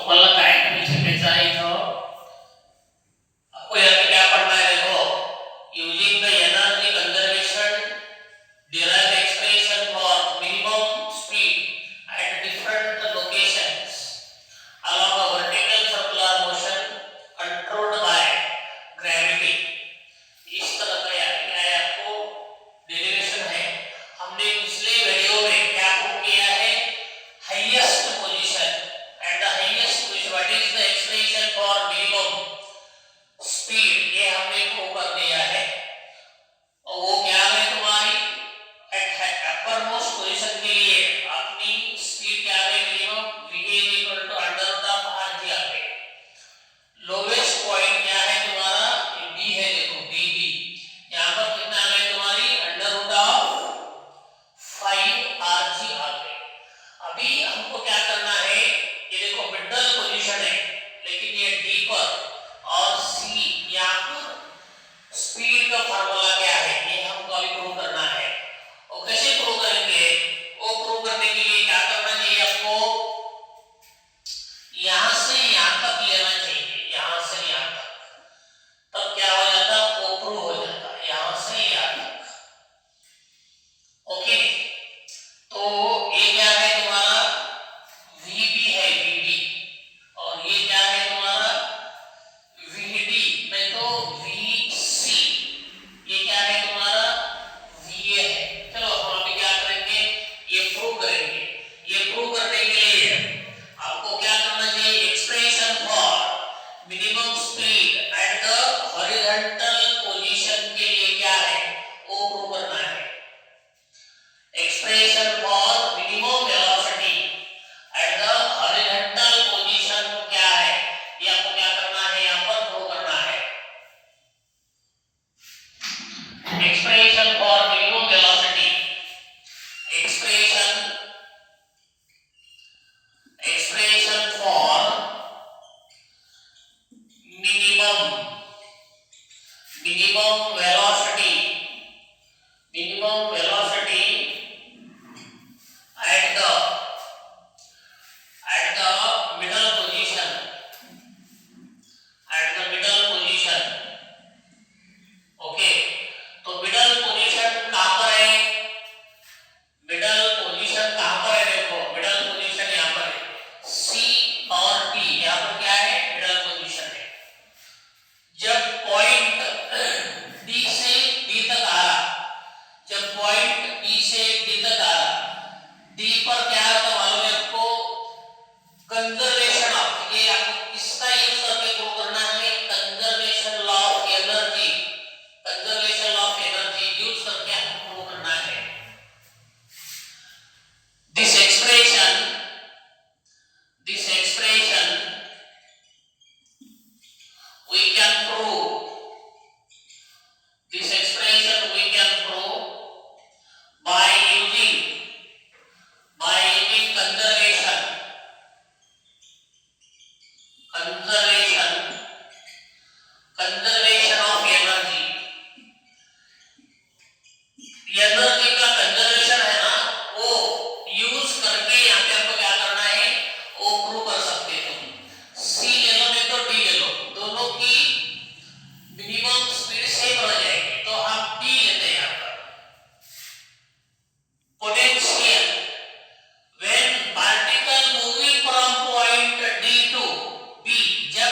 तुम्हाला काय कमी शिकायचं आहे इथं? आपको यहाँ पे क्या पढ़ना है देखो, using the energy conservation derived expression for minimum speed at different locations along a vertical circular motion controlled by gravity। इस तरह का क्या है आपको डेरिवेशन है। हमने पिछले वीडियो में क्या प्रूव किया है, highest position at the highest position what is the expression for minimum speed, ये हमने प्रूव कर दिया है। और वो क्या है तुम्हारी अपर मोस्ट पोजीशन के लिए अपनी स्पीड क्या है minimum v is equal to under root of rg आ गए। लोवेस्ट पॉइंट क्या है तुम्हारा b है, देखो db यहाँ पर कितना आ गया तुम्हारी अंडर रूट ऑफ 5 rg आ गए। अभी हमको क्या करना है, ये देखो मिडल पोजीशन है लेकिन ये d पर और c यहाँ पर स्पीड का फार्मूला क्या है ये हमको अभी प्रूव करना है। और कैसे प्रूव करेंगे, वो प्रूव करने के लिए क्या करना चाहिए आपको, यहां से यहां तक लेना चाहिए, यहां से यहां तक, तब क्या हो जाता, वो प्रूव हो जाता, यहां से यहां तक। ओके, तो ये क्या है तुम्हारा vb है, vb, और ये क्या है तुम्हारा vd में तो vc, ये क्या है तुम्हारा va है। चलो हम अभी क्या करेंगे, ये प्रूव करेंगे। ये प्रूव करने के लिए आपको क्या करना चाहिए, expression for minimum speed at the horizontal position के लिए क्या है वो प्रूव करना है। Expression for minimum velocity at the horizontal position क्या है ये आपको क्या करना है, यहां पर प्रूव करना है। Expression for minimum velocity, expression for minimum velocity at the middle position, okay. तो मिडल पोजीशन कहां पर है, देखो मिडल पोजीशन यहां पर है, C और D यहां पर क्या है मिडल पोजीशन है। जब पॉइंट D से D तक आ रहा, D पर क्या होता मालूम है आपको, कंजर्वेशन ऑफ, ये आपको किसका यूज करके प्रूव करना है, कंजर्वेशन ऑफ एनर्जी यूज करके आपको प्रूव करना है। This expression we can prove by using conservation of energy। Energy का कंजर्वेशन है ना, वो यूज करके यहाँ पे आपको क्या करना है वो प्रूव कर सकते हो। C ले लो नहीं तो D ले लो, दोनों की मिनिमम स्पीड सेम रह जाएगी, तो हम D लेते हैं यहाँ पर। Potential when particle moving from point D to B, जब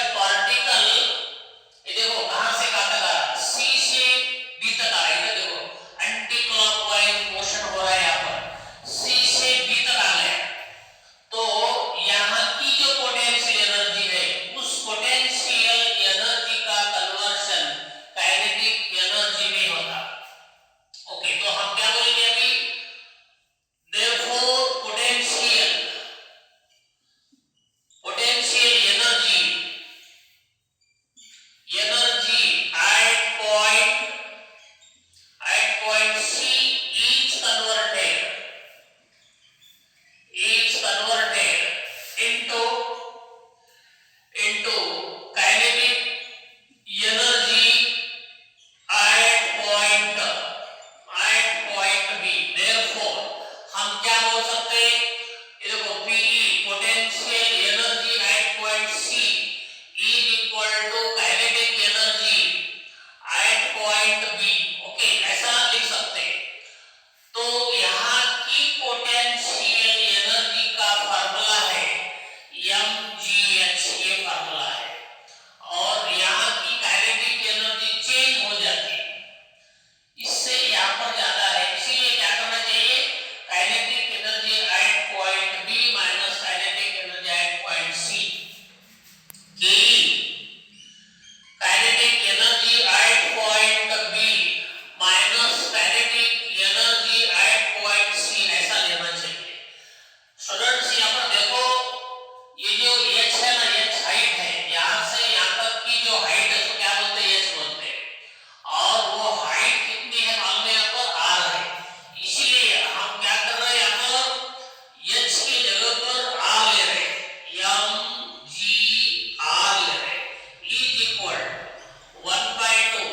1/2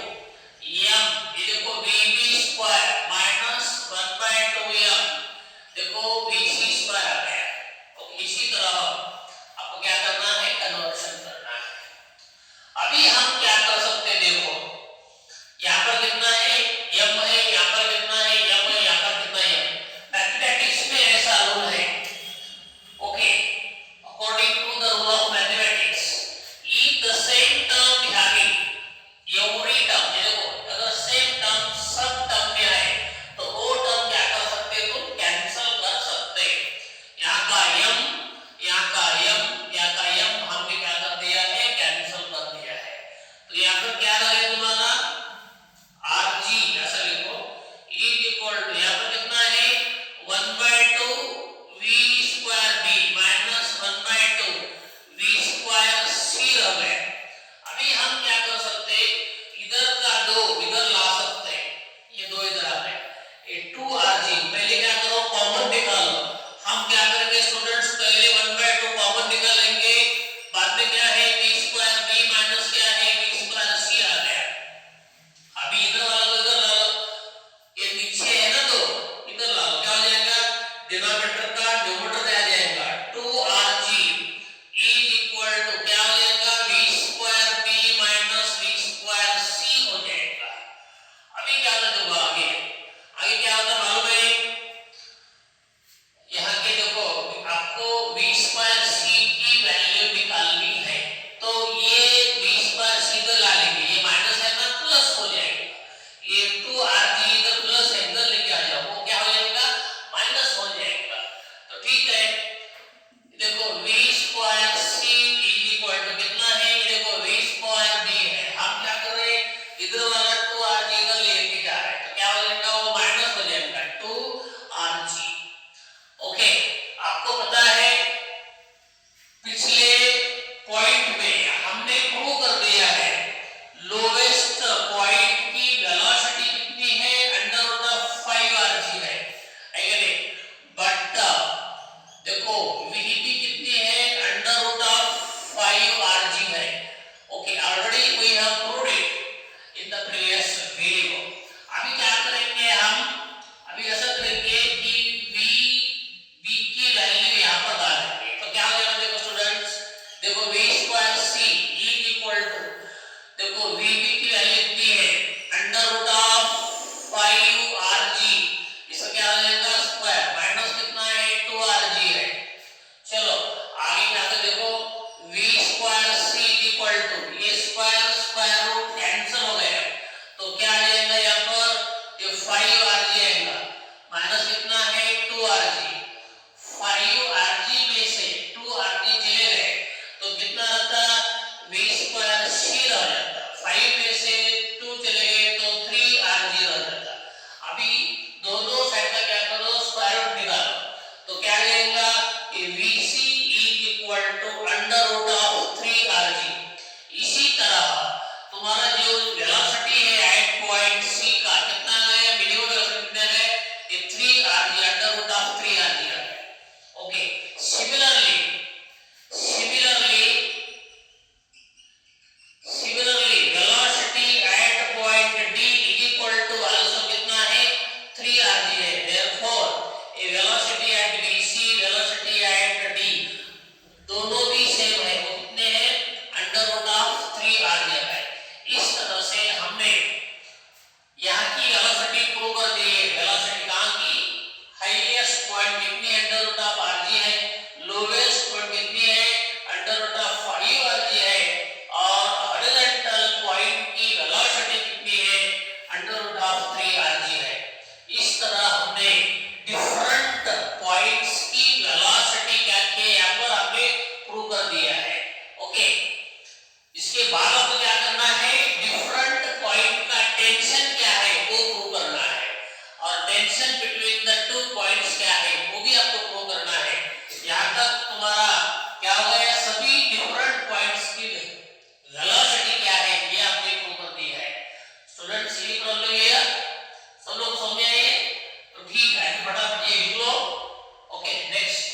m, ये देखो vb स्क्वायर माइनस 1/2 m, देखो vc स्क्वायर आ गया। तो इसी तरह आपको क्या करना है, कन्वर्शन करना है। अभी हम क्या कर सकते हैं, देखो यहाँ पर कितना है, m है, यहाँ पर कितना है, m है, यहाँ पर कितना है। मैथमेटिक्स में ऐसा रूल है, okay, according to the rule of mathematics, if the same term having every term, ये देखो अगर सेम टर्म सब टर्म में आए तो वो टर्म क्या कर सकते हैं, तुम कैंसिल कर सकते हैं। यहाँ का m, यहाँ का m, यहाँ का m हमने क्या कर दिया है, कैंसिल कर दिया है। तो यहाँ पर क्या रहेगा तुम्हारा rg, ऐसा लिखो e इक्वल टू यहाँ पर कितना है 1/2 v square b minus 1/2 v square c रह गया। अभी हम क्या कर सकते हैं, इधर का 2 इधर ला सकते हैं, ये 2 इधर आ गए, ये 2rg, पहले क्या करो कॉमन निकालो। हम क्या करेंगे स्टूडेंट्स, पहले 1/2 कॉमन निकालेंगे, बाद में क्या है v स्क्वायर b माइनस क्या है v स्क्वायर c आ गया। अभी इधर वाला तो इधर ला लो, ये नीचे है ना, तो इधर ला लो, क्या हो जाएगा, डिनोमिनेटर का न्यूमरेटर में आ जाएगा 2rg इज इक्वल टू क्या हो जाएगा, v square b minus v square c हो जाएगा। अभी क्या कर दूंगा, आगे आगे क्या होता है मालूम है, यहाँ के देखो आपको v स्क्वायर c की वैल्यू निकालनी है, तो ये v स्क्वायर c इधर ला लेंगे, ये माइनस है ना, प्लस हो जाएगा, ये 2rg इधर प्लस है, इधर लेके आ जाओ, वो क्या हो जाएगा, माइनस हो जाएगा। तो ठीक है, देखो v square c is equal to कितना है, ये देखो v स्क्वायर b है, हम क्या कर रहे हैं, इधर वाला 2rg इधर लेके जा रहे हैं, तो क्या हो जाएगा, वो माइनस हो जाएगा 2rg। ओके, आपको पता है पिछले पॉइंट में हमने प्रूव कर दिया है लोवेस्ट पॉइंट की वेलोसिटी कितनी है, √5rg है नहीं, बट देखो vdp कितनी है, √5rg है। Okay, already we have proved it in the previous video. अभी क्या करेंगे हम, अभी ऐसा करेंगे कि v की वैल्यू यहाँ पर डालेंगे, तो क्या हो जाएगा, देखो स्टूडेंट्स, देखो v square c is equal to, देखो vb की वैल्यू इतनी है √5rg, इसका क्या हो जाएगा स्क्वायर माइनस कितना है 2rg है। चलो आगे यहाँ पे देखो v square c is equal to, ये स्क्वायर स्क्वायर रूट कैंसिल हो गया, तो क्या आ जाएगा यहाँ पर, ये 5rg आएगा, माइनस कितना है 2rg, 5rg में से 2rg चले गए तो कितना रहता, v स्क्वायर c रह जाता, 5 में से 2 चले गए तो 3rg रह जाता। अभी दोनों साइड का क्या करो, स्क्वायर रूट निकालो, तो क्या आ जाएगा, ये vc is equal to √3rg। इसी तरह तुम्हारा जो वेलोसिटी है एट पॉइंट c का कितना है, मिनिमम वेलोसिटी कितना है, ये 3rg √3rg आ गया। Okay, similarly velocity at point d is equal to also कितना है, 3rg है। Therefore a velocity at bc, velocity at d दोनों भी सेम है, वो कितने हैं, √3rg है। इस तरह से हमने यहाँ की वेलोसिटी प्रूव कर दी है। वेलोसिटी कहाँ की, हाईएस्ट पॉइंट कितनी √rg है, लोवेस्ट पॉइंट कितनी है √5rg है, और हॉरिजॉन्टल पॉइंट की वेलोसिटी कितनी है √3rg है। इस तरह हमने डिफरेंट पॉइंट्स की वेलोसिटी क्या के यहाँ पर हमने प्रूव कर दिया है। ओके, इसके बाद आपको क्या करना है, डिफरेंट पॉइंट का टेंशन क्या है वो प्रूव करना है, और tension between the two points क्या है वो भी आपको प्रूव करना है। यहाँ तक तुम्हारा क्या हो गया, सभी डिफरेंट पॉइंट्स की वेलोसिटी क्या है ये आपने प्रूव कर दी है। स्टूडेंट्स ये प्रॉब्लम है, सब लोग समझ आए, तो ठीक है, फटाफट ये लिख लो। Okay, next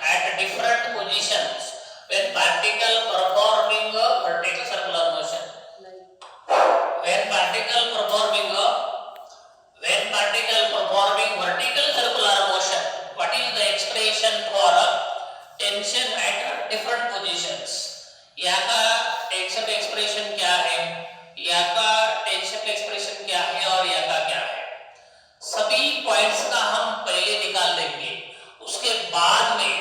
at different positions when particle performing a vertical circular motion। Different positions. यहाँ का टेंशन एक्सप्रेशन क्या है, यहाँ का टेंशन एक्सप्रेशन क्या है और यहाँ का क्या है, सभी पॉइंट्स का हम पहले निकाल लेंगे। उसके बाद में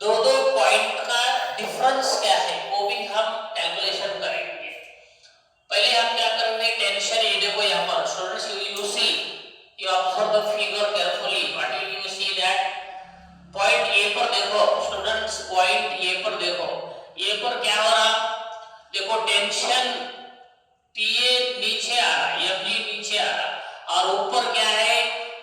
दो दो पॉइंट का डिफरेंस क्या है वो भी हम कैलकुलेशन करेंगे। पहले हम क्या करेंगे, टेंशन, ये देखो यहाँ पर students you see, you observe the figure carefully, what will you see that point A पर देखो स्टूडेंट्स, पॉइंट ए पर देखो, ए पर क्या हो रहा, देखो टेंशन टीए नीचे आ रहा, एफजी नीचे आ रहा, और ऊपर क्या है,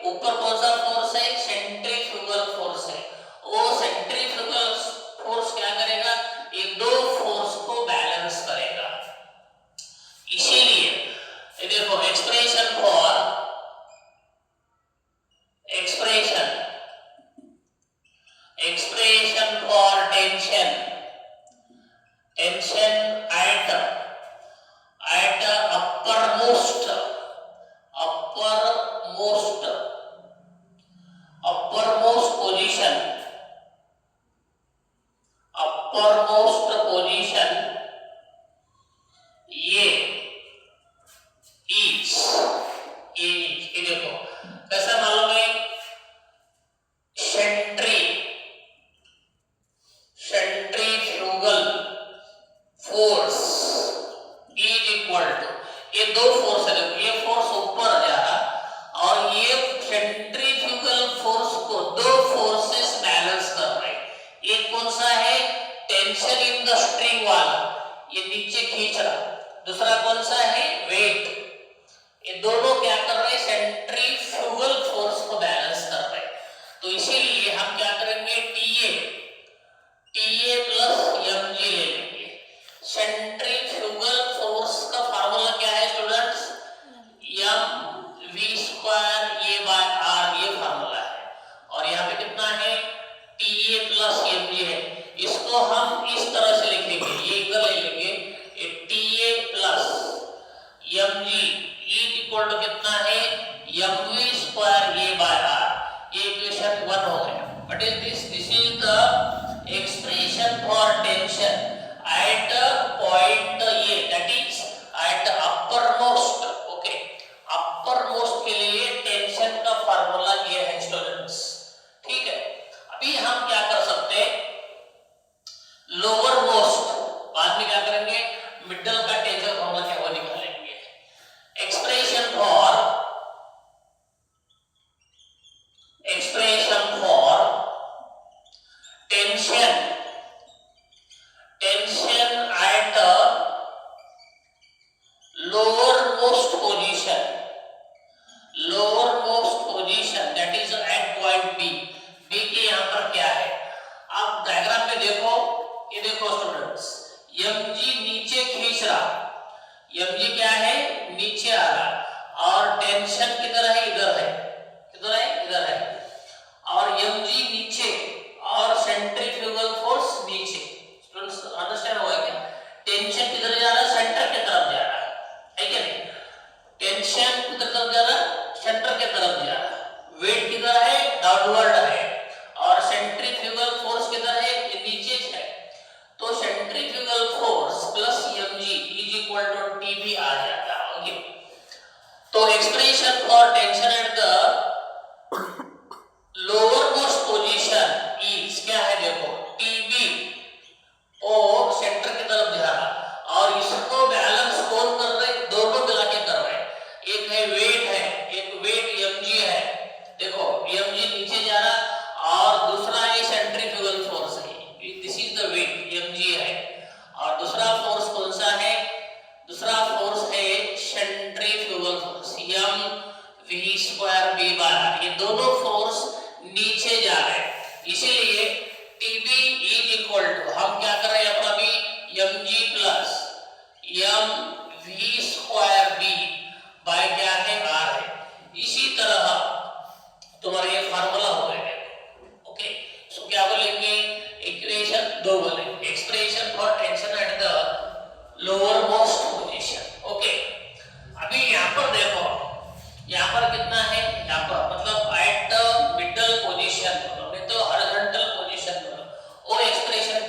ऊपर कौन सा फोर्स है, सेंट्रीफ्यूगल फोर्स है। वो सेंट्रीफ्यूगल फोर्स क्या करेगा, ये दो फोर्स को बैलेंस करेगा। इसीलिए ये देखो expression for tension at uppermost position ये देखो कैसा मालूम है, centrifugal force is equal to, ये दो फोर्स है, ये फोर्स ऊपर जा रहा और ये सेंट्रीफ्यूगल फोर्स को दो फोर्सेस बैलेंस कर रहे हैं। एक कौन सा है, टेंशन इन द स्ट्रिंग वाला, ये नीचे खींच रहा, दूसरा कौन सा है, वेट। ये दोनों क्या कर रहे हैं, सेंट्रीफ्यूगल फोर्स को बैलेंस कर रहे हैं। तो इसीलिए हम क्या करेंगे, टीए प्लस एमजी ले लेंगे। सेंट्रीफ्यूगल फोर्स का फार्मूला क्या है students, M V square A by R, ये फार्मूला है। और यहाँ पे कितना है, टीए प्लस एमजी है। इसको हम इस तरह से लिखेंगे, ये इधर ले लेंगे, TA plus MG is equal to कितना है, MV square A by R. ये इक्वेशन 1 हो गया। What is this, this is the expression for tension at point A, that is at uppermost, okay, uppermost के लिए टेंशन का formula ये है स्टूडेंट्स, ठीक है। अभी हम क्या कर सकते हैं, लोअर मोस्ट, बाद में क्या करेंगे, मिडल का टेंशन फार्मूला क्या वो निकालेंगे। Expression for tension at lowermost position, that is at point B के यहाँ पर क्या है, आप डायग्राम में देखो, ये देखो स्टूडेंट्स, mg नीचे खींच रहा, mg क्या है, नीचे आ रहा, और टेंशन किधर है, इधर है, किधर है, इधर है, और mg नीचे और सेंट्रीफ्यूगल फोर्स नीचे। स्टूडेंट्स अंडरस्टैंड हुआ क्या, टेंशन किधर जा रहा है, सेंटर की तरफ जा रहा है क्या नहीं, टेंशन किधर तरफ जा रहा है, सेंटर की तरफ जा रहा है, वेट किधर है, डाउनवर्ड है, और सेंट्रीफ्यूगल फोर्स किधर है, ये नीचे है। तो centrifugal force plus mg is equal to tb आ जाता है, ओके। तो expression for tension at the lowermost position is क्या है, देखो TB ओ सेंटर की तरफ जा रहा, और इसको बैलेंस कौन कर रहे, दोनों मिला के कर रहे, एक है वेट mg है, देखो mg नीचे जा रहा, और दूसरा ये सेंट्रीफ्यूगल फोर्स है, this is the weight mg है, और दूसरा फोर्स कौन सा है, दूसरा फोर्स है centrifugal force m v square b बार, ये दोनों फोर्स नीचे जा रहे हैं। इसीलिए TB इज इक्वल टू, हम क्या कर रहे हैं अपना भी, mg plus mv square b by क्या है, r है। इसी तरह तुम्हारा ये फार्मूला हो गया, ओके। सो क्या बोलेंगे, इक्वेशन 2 बोलेंगे, expression for tension at the lower most position, okay. अभी यहाँ पर देखो, यहाँ पर कितना है, यहाँ पर मतलब एट मिडल पोजीशन, तो हॉरिजॉन्टल पोजीशन, वो एक्सप्रेशन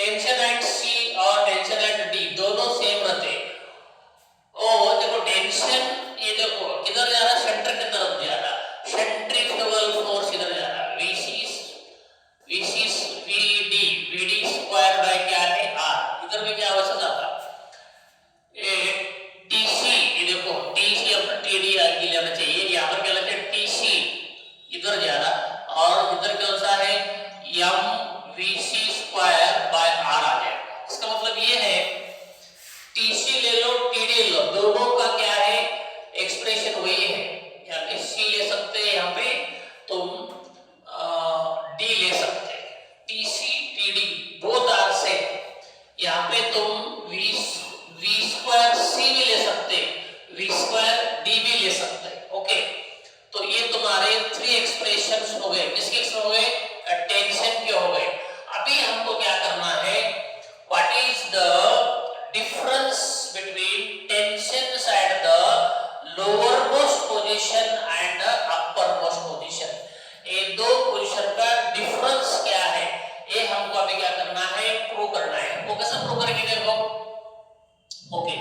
टेंशन एट सी और टेंशन एट डी दोनों सेम रहते हैं। ओ देखो टेंशन, ये देखो किधर जा रहा, सेंटर की तरफ जा रहा, सेंट्रीफ्यूगल फोर्स इधर जा रहा, VC VD स्क्वायर बाय क्या है R, इधर में क्या वैसा जाता ये TC, ये देखो TC अपना TD आगे लेना चाहिए, यहाँ पर क्या लगता है TC इधर जा रहा और इधर क्या सा है MVC स्क्वायर बाय R आ जाएगा। इसका मतलब ये है TC ले लो TD ले लो, दोनों का क्या है एक्सप्रेशन वही है। यहाँ पे C ले सकते हैं, यहाँ पे तुम D ले सकते हैं, TC TD both are same. यहाँ पे तुम V स्क्वायर C भी ले सकते, V स्क्वायर D भी ले सकते। ओके, तो ये तुम्हारे 3 एक्सप्रेशंस हो गए, किसके हो गए, टेंशन के हो गए। अभी हमको क्या करना है, what is the difference between tensions at the lower most position and upper most position, ये दो पोजीशन का डिफरेंस क्या है, ये हमको अभी क्या करना है, प्रूव करना है। वो कैसे प्रूव करेंगे देखो। ओके,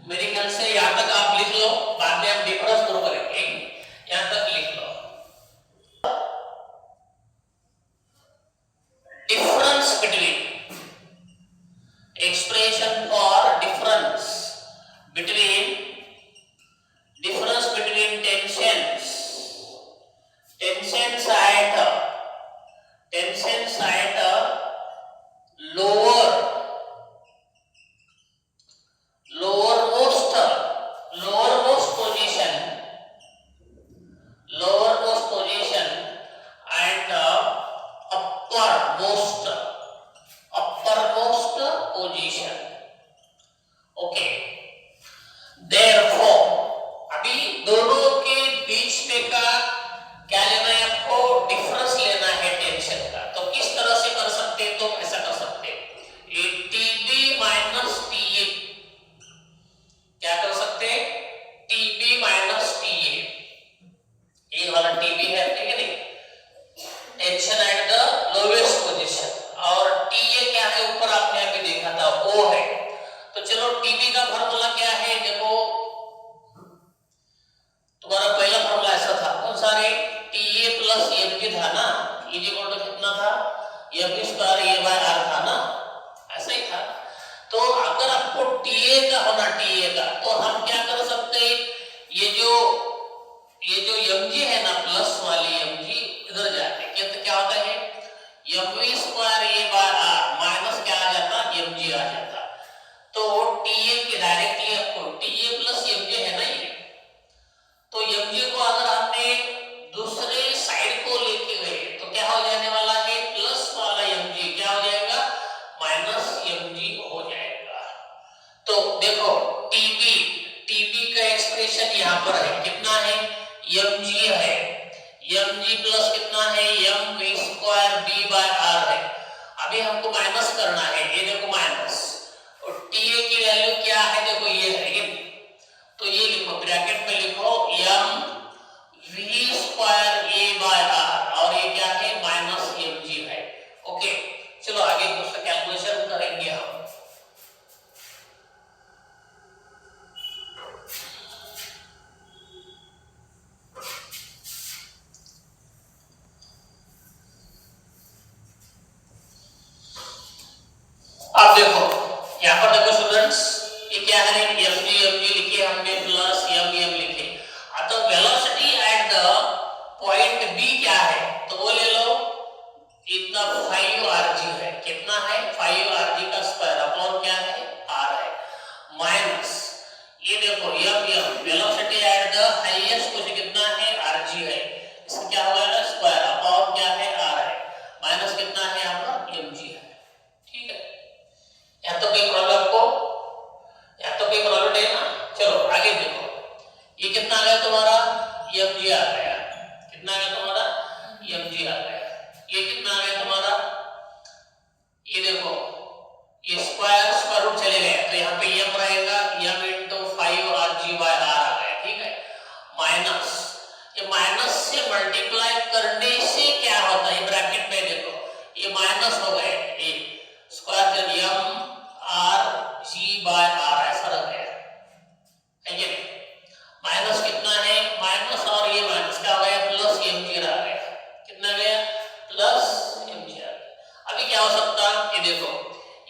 मेरे ख्याल से यहाँ तक आप लिख लो, बाद में हम डिफरेंस प्रूव करेंगे। यहाँ तक लिख लो, difference between expression for difference between tensions at lowermost position and uppermost position। Okay, therefore अभी दोनों के बीच में का क्या लेना है आपको, डिफरेंस लेना है टेंशन का। तो किस तरह से कर सकते हैं, तो ऐसा कर सकते हैं, TB माइनस TA, क्या कर सकते हैं, TB माइनस TA, ये वाला TB है, ठीक है नहीं, tension at the lowest position, और TA क्या है, ऊपर आपने अभी देखा था O है। तो चलो TB का फार्मूला क्या है, देखो तुम्हारा पहला फार्मूला ऐसा था, कौन सा रे, TA प्लस mg था ना, इज इक्वल टू कितना था, mg square A by R था ना, ऐसा ही था। तो अगर आपको TA का होना, TA का, तो हम क्या कर सकते हैं, ये जो mg है ना, प्लस वाली mg इधर जाके क्या होता है, mv square A by R minus क्या आ जाता, mg आ जाता। तो TA के डायरेक्टली आपको TA प्लस mg है ना ये, तो mg को अगर हमने दूसरे साइड को लेके गए तो क्या हो जाने वाला है, प्लस वाला mg क्या हो जाएगा, माइनस mg हो जाएगा। तो देखो TB का एक्सप्रेशन यहाँ पर है, कितना है, mg है, mg प्लस कितना है, mv square B by R है। अभी हमको माइनस करना है, ये देखो माइनस, और TA की वैल्यू क्या है, देखो ये है, ये तो ये लिखो, ब्रैकेट में लिखो mv square A by R, और ये क्या है, माइनस mg है। ओके, चलो आगे कुछ कैलकुलेशन करेंगे हम। अब देखो यहाँ पर देखो स्टूडेंट्स, ये क्या है, mg लिखे हमने, प्लस m लिखे। तो velocity at the point B क्या है, तो वो ले लो, इतना 5rg है, कितना है, 5rg का स्क्वायर अपॉन क्या है, r है, माइनस ये देखो velocity at the highest position कितना है, rg है, इसका क्या होगा ना, स्क्वायर अपॉन क्या है, r है, माइनस कितना है यहाँ पर, mg है। ठीक है, यहाँ तो कोई प्रॉब्लम आपको, यहाँ तो कोई प्रॉब्लम नहीं ना। चलो आगे देखो, ये कितना आ गया तुम्हारा, mg आ गया, कितना आ गया तुम्हारा, mg आ गया, ये कितना आ गया तुम्हारा, ये देखो ये स्क्वायर रूट चले गए, तो यहाँ पे m रहेगा, m into 5rg by r आ गया, ठीक है, माइनस, ये माइनस से मल्टीप्लाई करने से क्या होता है, ब्रैकेट में देखो ये माइनस हो गए, ये स्क्वायर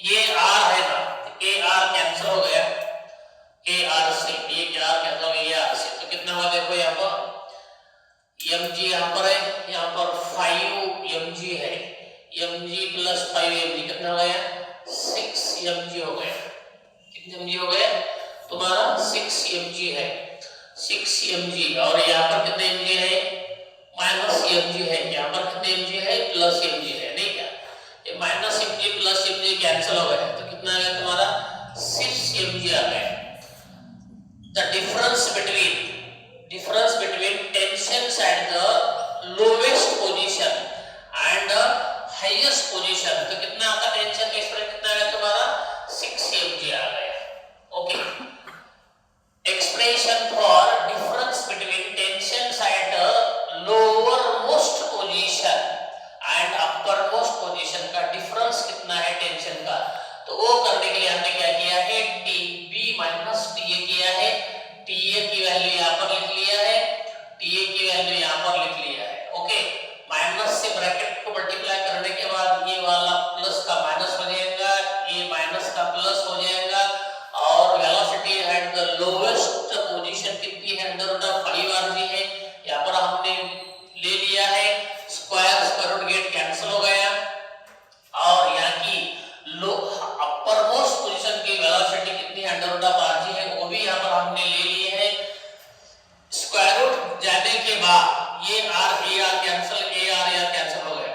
ये आर है ना, ए आर कैंसिल हो गया, ए आर से ये क्या कैंसिल हो गया आर से, तो कितना हुआ देखो यहाँ पर एम जी यहाँ पर है, यहाँ पर 5 एम जी है, M G plus 5 M G कितना हो गया 6 एम जी हो गया, कितने एम जी हो गया तुम्हारा 6 एम जी है, 6 एम जी, और यहाँ पर कितने एम जी है माइनस एम जी है, यहाँ पर कितने एम जी है प्लस एम जी है, नहीं क्या ये minus M G plus M G cancel हो गया, तो कितना आ गया तुम्हारा 6 एम जी आ गया। The difference between tensions at the lowest position and highest position, तो कितना आपका टेंशन का एक्सप्रेशन कितना आ गया तुम्हारा 6 एम जी आ गया। Okay, expression for difference between tensions at lower most position and upper most position का डिफरेंस कितना है टेंशन का, तो वो करने के लिए हमने क्या किया है टीबी माइनस टीए किया है, टीए की वैल्यू यहाँ पर लिख लिया है, टीए की वैल्यू यहाँ पर लिख लिया है। ओके, माइनस से ब्रैकेट को मल्टीप्लाई करने के बाद ये वाला प्लस का माइनस हो जाएगा, ये माइनस का प्लस हो जाएगा, और velocity at the lowest position कितनी है अंडर रूट ऑफ 5 आरजी है, यहाँ पर हमने ले लिया है स्क्वायर रूट गेट कैंसिल हो गया, और यहाँ की लो अपर मोस्ट पोजीशन की वेलोसिटी कितनी है अंडर रूट ऑफ आरजी है, वो भी यहाँ पर हमने ले लिए है। स्क्वायर रूट जाने के बाद ये R A R cancel, A R cancel हो गया,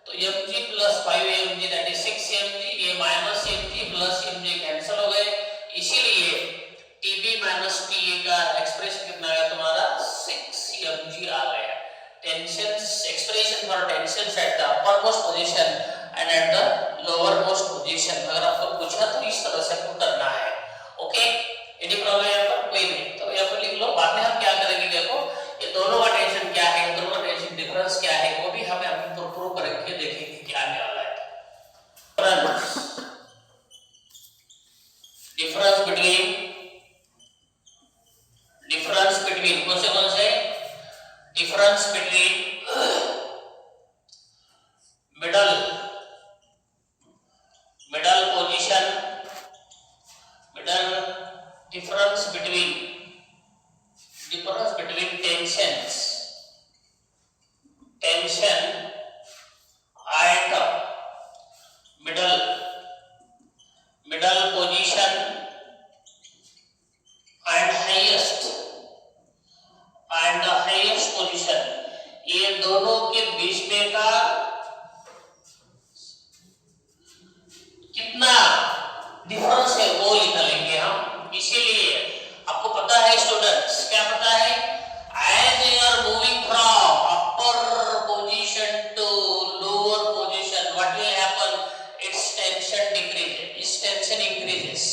तो M G plus 5 M G that is 6 M G, ये minus M G plus M G cancel हो गए, इसीलिए टीबी माइनस टीए का एक्सप्रेशन कितना आ गया तुम्हारा 6 एम जी आ गया। Tensions expression for tensions at the upper most position and at the lower most position, अगर आपको पूछा तो इस तरह से आपको करना है। ओके, एनी प्रॉब्लम यहाँ पर कोई नहीं, तो यहाँ पर लिख लो, बाद में हम क्या करेंगे देखो ये दोनों का टेंशन क्या है, दोनों का टेंशन डिफरेंस क्या है, वो भी हमें हम प्रूव करके देखेंगे क्या आने वाला है। डिफरेंस बिटवीन कौन से difference between middle position, middle difference between tension at middle position and highest position, ये दोनों के बीच में का कितना डिफरेंस है वो निकालेंगे हम। इसीलिए आपको पता है स्टूडेंट्स, क्या पता है, as you are moving from upper position to lower position, what will happen, its tension decreases, its tension increases,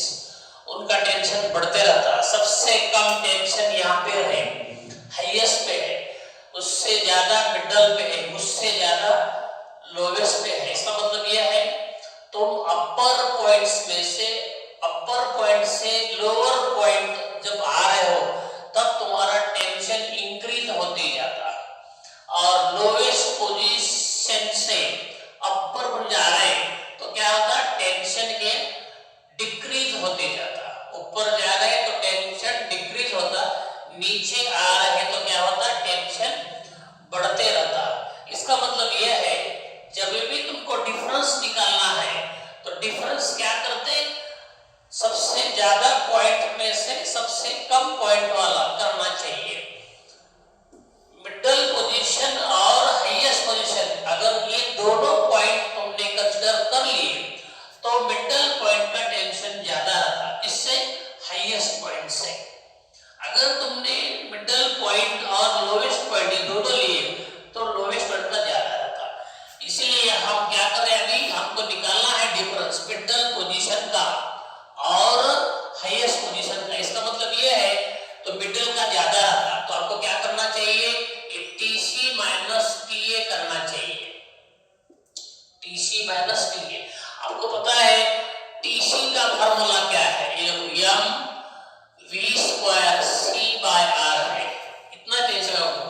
उनका टेंशन बढ़ते रहता है। सबसे कम टेंशन यहाँ पे है, हाईएस्ट पे है, उससे ज्यादा मिडल पे है, उससे ज्यादा लोवेस्ट पे है। इसका मतलब यह है तुम अपर पॉइंट से लोअर पॉइंट जब आ रहे हो तब तुम्हारा टेंशन इंक्रीज होती जाता है, और लोवेस्ट पोजीशन से अपर पर जा रहे हैं तो क्या होता है टेंशन ये डिक्रीज होते जाता। ऊपर जा रहे हैं तो टेंशन डिक्रीज होता, नीचे आ रहे हैं तो क्या होता टेंशन बढ़ते रहता। इसका मतलब यह है जब भी तुमको डिफरेंस निकालना है तो डिफरेंस क्या करते, सबसे ज्यादा पॉइंट में से सबसे कम पॉइंट वाला करना चाहिए। मिडल पोजीशन और हाईएस्ट पोजीशन, अगर ये दोनों पॉइंट तुमने कंसीडर कर लिए तो मिडल पॉइंट का टेंशन ज्यादा रहता, इससे हाईएस्ट पॉइंट से। अगर तुमने मिडल पॉइंट और लोवेस्ट पॉइंट दोनों लिए तो लोवेस्ट पॉइंट का ज्यादा रहता। इसीलिए हम क्या करें, अभी हमको निकालना है डिफरेंस मिडल पोजीशन का और हाईएस्ट पोजीशन का। इसका मतलब यह है तो मिडल का ज्यादा रहता तो आपको क्या करना चाहिए, टीसी माइनस टीए करना चाहिए, टीसी माइनस टीए। आपको पता है टीसी का फार्मूला क्या है, M V square C by R है, इतना टेंशन होगा,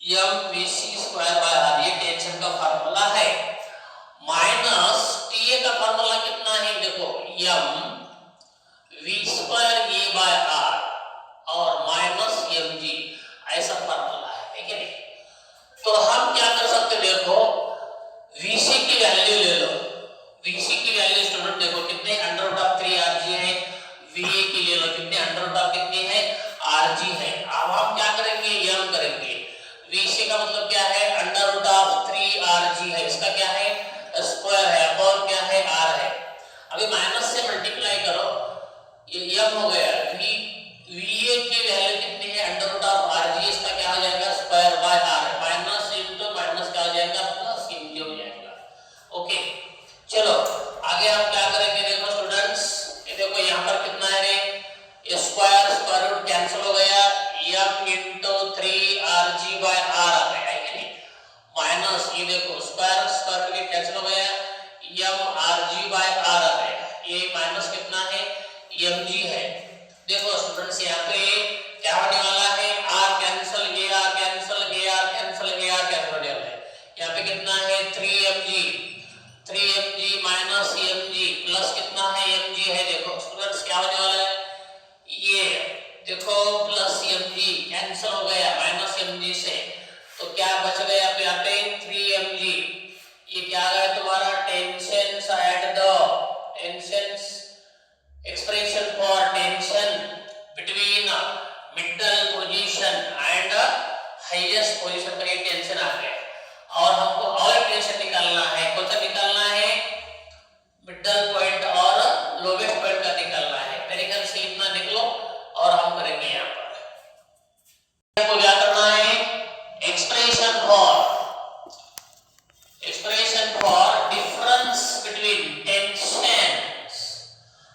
M V C square by R, ये टेंशन का फार्मूला है। माइनस टीए का फार्मूला का मतलब क्या है, अंडर रूट ऑफ 3rg है, इसका क्या है, स्क्वायर है, अपॉन क्या है, r है। अभी माइनस से मल्टीप्लाई करो, ये m हो गया, va की वैल्यू कितनी है, अंडर रूट ऑफ rg, इसका क्या हो जाएगा, square by r, minus into minus क्या हो जाएगा, प्लस mg हो जाएगा। ओके, चलो आगे हम क्या करेंगे, देखो स्टूडेंट्स, ये देखो यहाँ पर कितना है रे, ये स्क्वायर स्क्वायर रूट कैंसिल हो गया, m into 3rg by r आ गया, है कि नहीं, माइनस ये देखो स्क्वायर स्क्वायर रूट कैंसिल हो गया, m rg बाय r आ गया, ये माइनस कितना है, mg है। देखो स्टूडेंट्स यहाँ पे क्या होने वाला है, r कैंसिल, ये r कैंसिल, ये r कैंसिल, ये r कैंसिल होने वाला है, यहाँ पे कितना है 3mg माइनस mg प्लस कितना है mg है। देखो स्टूडेंट्स क्या होने वाला है, ये देखो प्लस mg कैंसिल हो गया माइनस mg से, तो क्या बच गया यहाँ पे 3mg, ये क्या आ गया तुम्हारा, tensions at the tensions expression for tension between middle position and highest position का ये टेंशन आ गया, और हमको और टेंशन निकालना है, कौन सा निकालना है, मिडल पॉइंट और लोवेस्ट पॉइंट का निकालना है। मेरे ख्याल से इतना निकलो और हम करेंगे यहाँ पर, आपको क्या करना है, expression for difference between tensions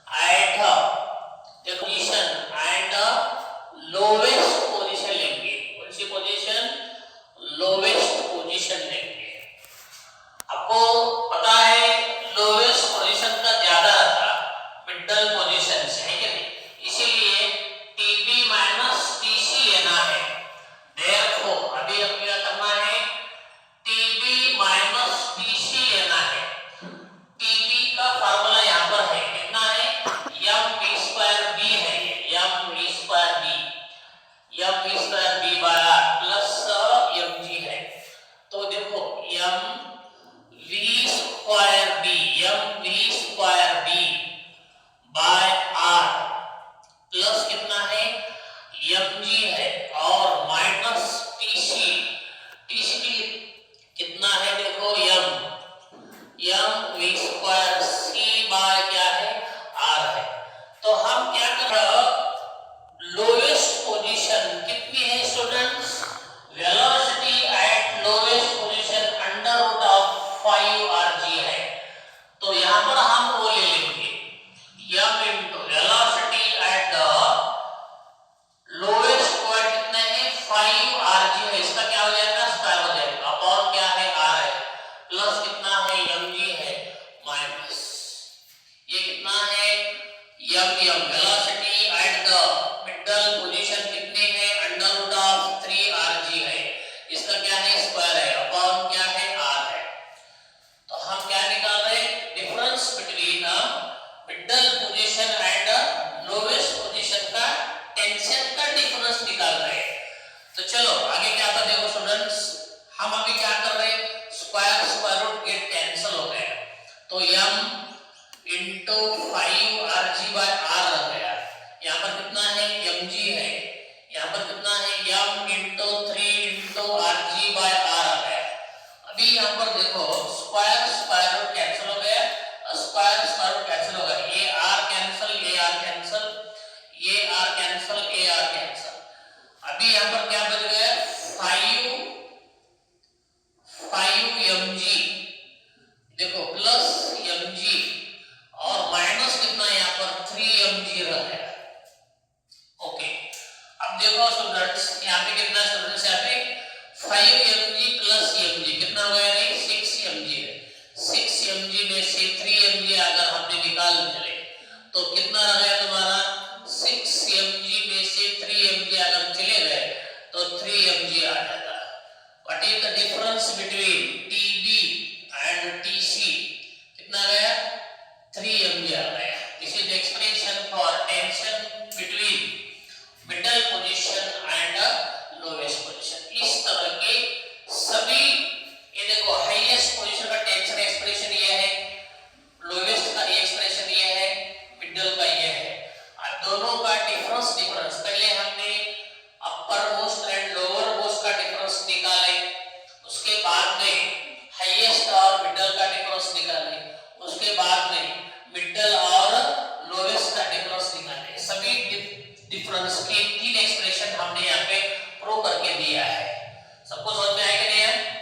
at the position and lowest position लेंगे, कौन सी पोजीशन, लोवेस्ट पोजीशन लेंगे। आपको पता है लोवेस्ट पोजीशन का ज्यादा था मिडल पोजीशन से, है कि नहीं, इसीलिए TB माइनस TC लेना है। देयरफॉर अभी हमें क्या करना है, TB माइनस TC लेना है। TB का फार्मूला यहाँ पर है, कितना है, mv²b है, ये mv²b bye r plus mg है। तो देखो mv²b बाय r प्लस कितना है, mg है, और माइनस TC कितना है, देखो mv²c बाय क्या है, r है। तो हम क्या कर रहे हैं, लोवेस्ट पोजीशन कितनी है students, velocity at lowest position under root of 5rg है, तो यहाँ पर हम वो ले लेंगे m into velocity at the lowest point कितना है, 5rg है, इसका क्या हो जाएगा, स्क्वायर हो जाएगा, अपॉन क्या है, r है, प्लस कितना है, mg है, माइनस ये कितना है, velocity at the middle position कितनी है, अंडर रूट ऑफ 3rg है, इसका क्या है, स्क्वायर है, अपॉन क्या है, r है। तो हम क्या निकाल रहे हैं, difference between middle position and lowest position का टेंशन का डिफरेंस निकाल रहे हैं। तो चलो आगे क्या था, देखो स्टूडेंट्स, हम अभी क्या कर रहे हैं, square square root get cancel हो गया, तो m into 5rg bye r रह गया, यहाँ पर कितना है, mg है, यहाँ पर कितना है, m into 3 into rg by r आ गया। अभी यहाँ पर देखो स्क्वायर स्क्वायर रूट कैंसिल हो गया, स्क्वायर स्क्वायर रूट कैंसिल हो गया, ये r कैंसिल, ये r कैंसिल, ये r कैंसिल, ये r कैंसिल। अभी यहाँ पर क्या बच गया, 5mg, देखो प्लस mg और माइनस कितना है, यहाँ पर 3mg रह गया। ओके, अब देखो स्टूडेंट्स यहाँ पे कितना, स्टूडेंट्स यहाँ पे 5mg प्लस mg कितना हो गया, 6mg है, 6mg में से 3mg अगर हमने निकाल चले तो कितना रह गया तुम्हारा, 6mg में से 3mg अगर चले गए तो 3mg आ जाता है। What is the difference between TB and TC, कितना गया, 3mg आ गया। This is expression for tension between middle position and lowest position. इस तरह के सभी, ये देखो हाईएस्ट पोजीशन का टेंशन एक्सप्रेशन ये है, लोवेस्ट का एक्सप्रेशन ये है, मिडल का ये है, और दोनों का डिफरेंस पहले हमने upper most and lower most का डिफरेंस निकाले, बाद में हाईएस्ट और मिडिल का डिफरेंस निकाले, उसके बाद में मिडिल और लोवेस्ट का डिफरेंस निकाले। सभी डिफरेंस के 3 एक्सप्रेशन हमने यहाँ पे प्रूव करके दिया है। सबको समझ में आया कि नहीं है?